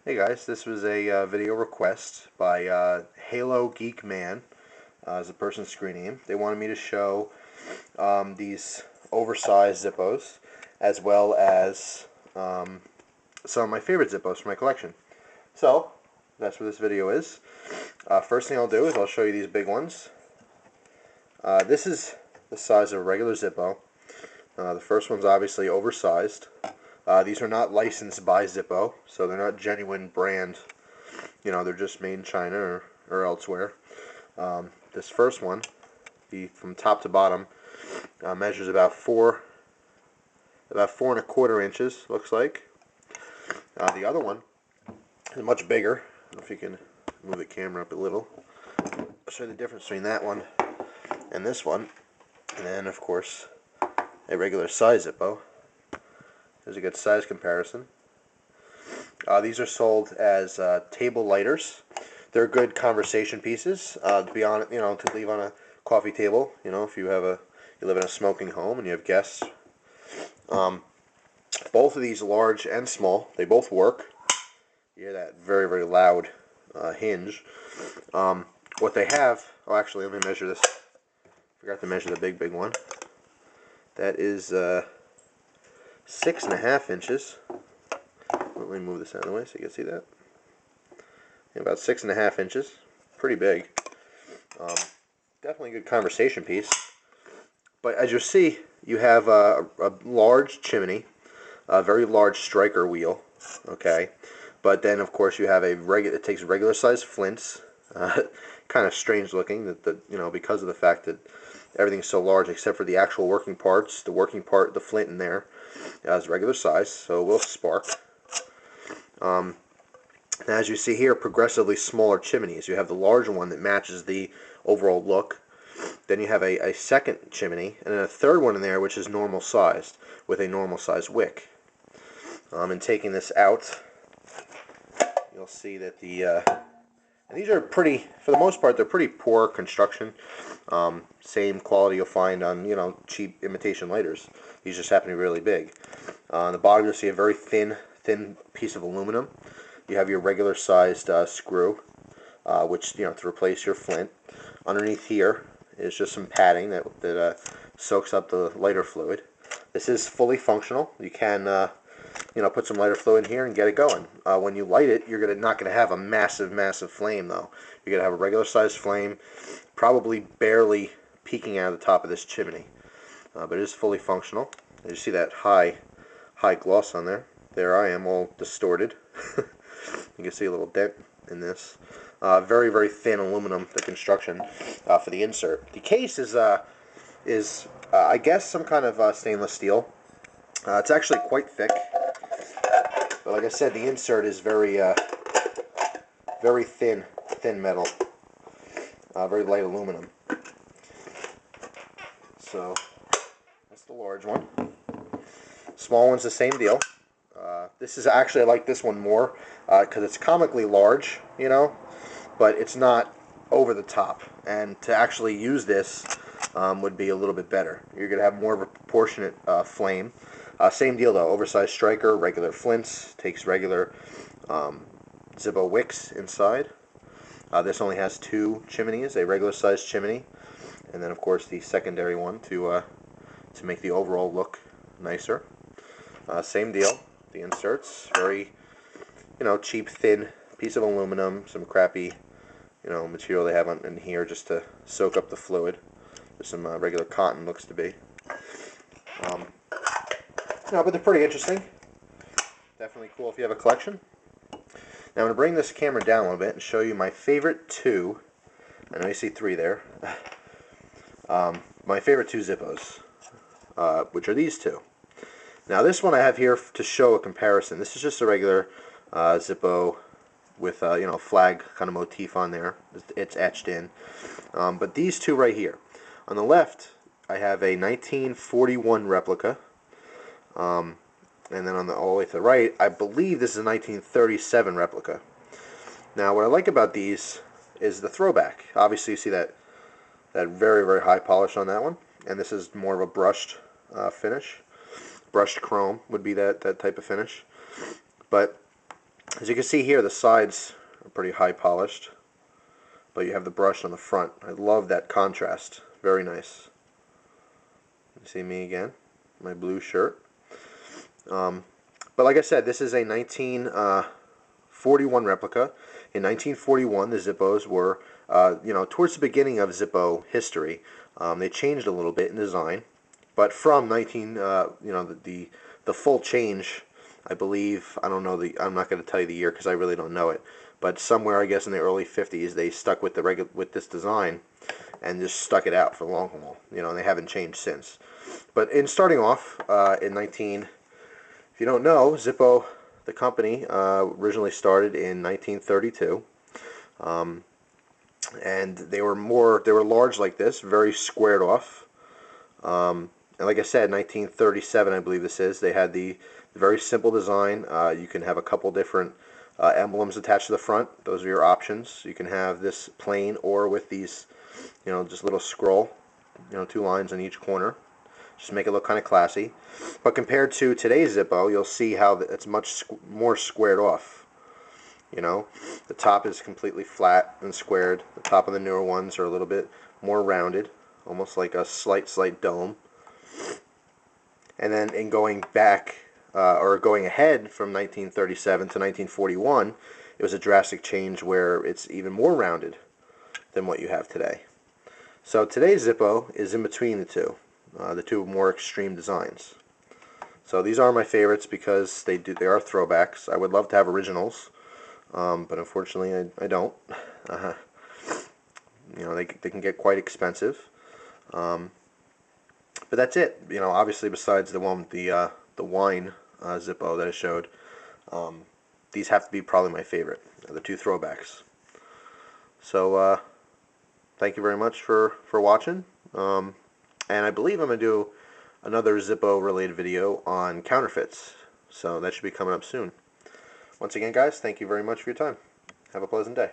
Hey guys, this was a video request by Halo Geek Man, as a person's screen name. They wanted me to show these oversized Zippos, as well as some of my favorite Zippos from my collection. So, that's what this video is. First thing I'll do is I'll show you these big ones. This is the size of a regular Zippo. The first one's obviously oversized. These are not licensed by Zippo, so they're not genuine brand. They're just made in China or elsewhere. This first one, from top to bottom, measures about 4.25 inches. Looks like. The other one is much bigger. I don't know if you can move the camera up a little. I'll show you the difference between that one and this one, and then of course a regular size Zippo. There's a good size comparison. These are sold as table lighters. They're good conversation pieces. To be on, to leave on a coffee table. If you live in a smoking home and you have guests. Both of these, large and small, they both work. You hear that very, very loud hinge. What they have. Oh, actually, let me measure this. Forgot to measure the big one. That is 6.5 inches. Let me move this out of the way so you can see that. About 6.5 inches. Pretty big. Definitely a good conversation piece. But as you'll see, you have a large chimney, a very large striker wheel. Okay. But then, of course, you have it takes regular sized flints. Kind of strange looking, because of the fact that everything's so large except for the actual working parts. The flint in there is regular size, so it will spark. As you see here, progressively smaller chimneys. You have the larger one that matches the overall look. Then you have a second chimney, and then a third one in there, which is normal sized, with a normal sized wick. And taking this out, you'll see that and these are pretty, for the most part, they're pretty poor construction. Same quality you'll find on, cheap imitation lighters. These just happen to be really big. On the bottom, you'll see a very thin piece of aluminum. You have your regular sized screw, which, to replace your flint. Underneath here is just some padding that soaks up the lighter fluid. This is fully functional. You can, put some lighter fluid in here and get it going. When you light it, you're not going to have a massive flame, though. You're going to have a regular sized flame, probably barely peeking out of the top of this chimney. But it is fully functional. You see that high gloss on there. There I am, all distorted. You can see a little dent in this. Very, very thin aluminum, the construction for the insert. The case is I guess, some kind of stainless steel. It's actually quite thick. But like I said, the insert is very thin metal. Very light aluminum. So, that's the large one. Small one's the same deal. This is actually, I like this one more because it's comically large, but it's not over the top. And to actually use this would be a little bit better. You're going to have more of a proportionate flame. Same deal though, oversized striker, regular flints, takes regular Zippo wicks inside. This only has 2 chimneys, a regular sized chimney, and then of course the secondary one to make the overall look nicer. Same deal. The inserts, very, cheap, thin piece of aluminum, some crappy, material they have in here just to soak up the fluid. There's some regular cotton, looks to be. But they're pretty interesting. Definitely cool if you have a collection. Now I'm going to bring this camera down a little bit and show you my favorite 2. I know you see 3 there. My favorite 2 Zippos, which are these 2. Now this one I have here to show a comparison. This is just a regular Zippo with flag kind of motif on there. It's etched in. But these 2 right here. On the left I have a 1941 replica. And then all the way to the right, I believe this is a 1937 replica. Now what I like about these is the throwback. Obviously you see that very, very high polish on that one. And this is more of a brushed finish. Brushed chrome would be that type of finish. But As you can see here, the sides are pretty high polished, but you have the brush on the front. I love that contrast. Very nice. You see me again, my blue shirt. But like I said, this is a 1941 replica. In 1941, the Zippos were, towards the beginning of Zippo history. They changed a little bit in design, but from the full change, I believe, I'm not going to tell you the year because I really don't know it, but somewhere I guess in the early 50s they stuck with with this design and just stuck it out for the long haul. And they haven't changed since. But in starting off if you don't know, Zippo, the company, originally started in 1932, and they were large like this, very squared off. And like I said, 1937, I believe this is. They had the very simple design. You can have a couple different emblems attached to the front. Those are your options. You can have this plain or with these, just little scroll, 2 lines on each corner. Just make it look kind of classy. But compared to today's Zippo, you'll see how it's much more squared off. The top is completely flat and squared. The top of the newer ones are a little bit more rounded, almost like a slight dome. And then in going back, or going ahead from 1937 to 1941, it was a drastic change where it's even more rounded than what you have today. So today's Zippo is in between the two more extreme designs. So these are my favorites because they are throwbacks. I would love to have originals, but unfortunately I don't. They can get quite expensive. But that's it. Obviously besides the one with the wine Zippo that I showed, these have to be probably my favorite, the 2 throwbacks. So thank you very much for watching. And I believe I'm going to do another Zippo related video on counterfeits. So that should be coming up soon. Once again, guys, thank you very much for your time. Have a pleasant day.